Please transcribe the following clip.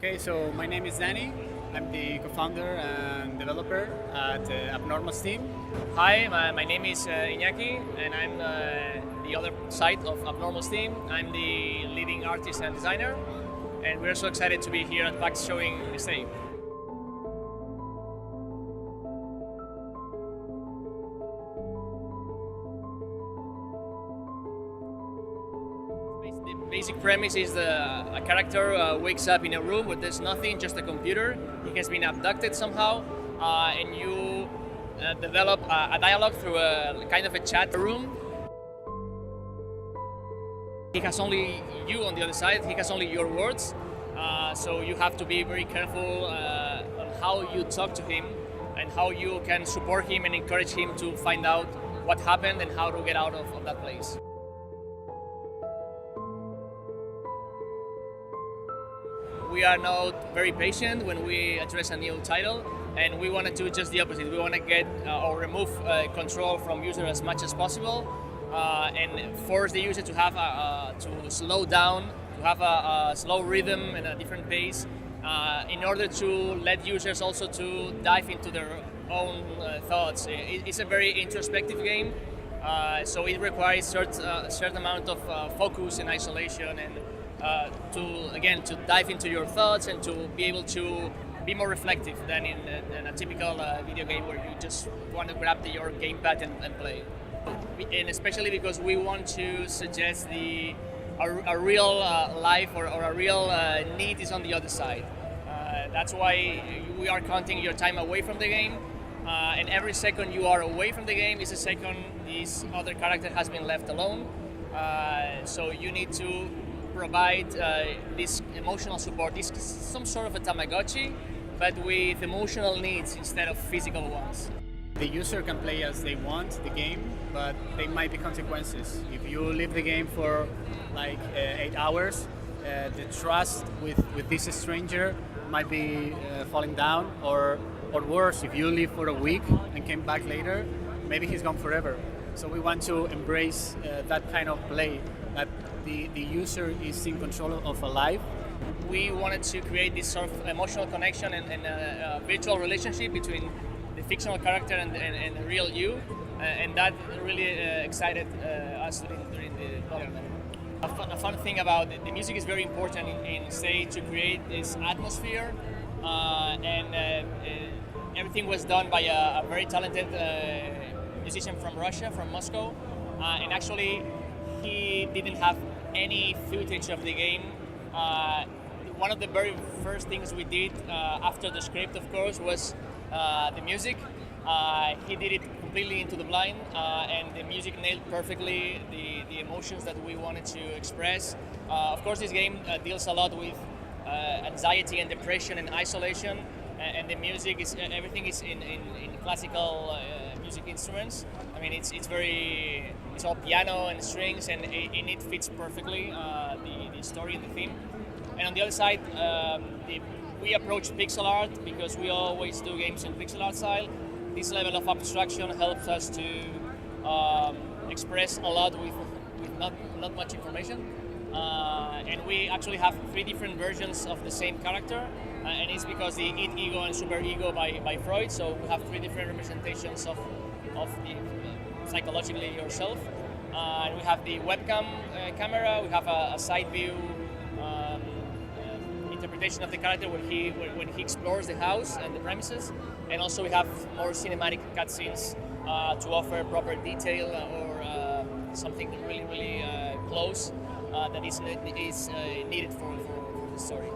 Okay, so my name is Danny. I'm the co-founder and developer at Appnormals team. Hi, my name is Iñaki, and I'm the other side of Appnormals team. I'm the leading artist and designer, and we're so excited to be here at PAX showing this day. The basic premise is a character wakes up in a room where there's nothing, just a computer. He has been abducted somehow, and you develop a dialogue through a kind of a chat room. He has only you on the other side, he has only your words, so you have to be very careful on how you talk to him and how you can support him and encourage him to find out what happened and how to get out of that place. We are not very patient when we address a new title, and we want to do just the opposite. We want to get or remove control from user as much as possible, and force the user to have to slow down, to have a slow rhythm and a different pace, in order to let users also to dive into their own thoughts. It's a very introspective game, so it requires a certain amount of focus and isolation, and to dive into your thoughts and to be able to be more reflective than in a typical video game where you just want to grab your gamepad and play. And especially because we want to suggest a real life or a real need is on the other side. That's why we are counting your time away from the game, and every second you are away from the game is a second this other character has been left alone. So you need to provide this emotional support. This is some sort of a Tamagotchi, but with emotional needs instead of physical ones. The user can play as they want the game, but there might be consequences. If you leave the game for like 8 hours, the trust with this stranger might be falling down, or worse, if you leave for a week and came back later, maybe he's gone forever. So we want to embrace that kind of play, that the user is in control of a life. We wanted to create this sort of emotional connection and a virtual relationship between the fictional character and the real you, and that really excited us during the development. A fun thing about the music is very important in say, to create this atmosphere, and everything was done by a very talented musician from Russia, from Moscow, and actually he didn't have any footage of the game. One of the very first things we did after the script, of course, was the music. He did it completely into the blind, and the music nailed perfectly the emotions that we wanted to express. Of course, this game deals a lot with anxiety and depression and isolation, and the music is everything is in classical music instruments. I mean, it's all piano and strings, and it fits perfectly the story and the theme. And on the other side, we approach pixel art because we always do games in pixel art style. This level of abstraction helps us to express a lot with not much information. And we actually have 3 different versions of the same character, and it's because the id ego and super ego by Freud. So we have 3 different representations of the psychologically yourself. And we have the webcam camera. We have a side view interpretation of the character when he explores the house and the premises, and also we have more cinematic cutscenes to offer proper detail or something really close that is needed for the story.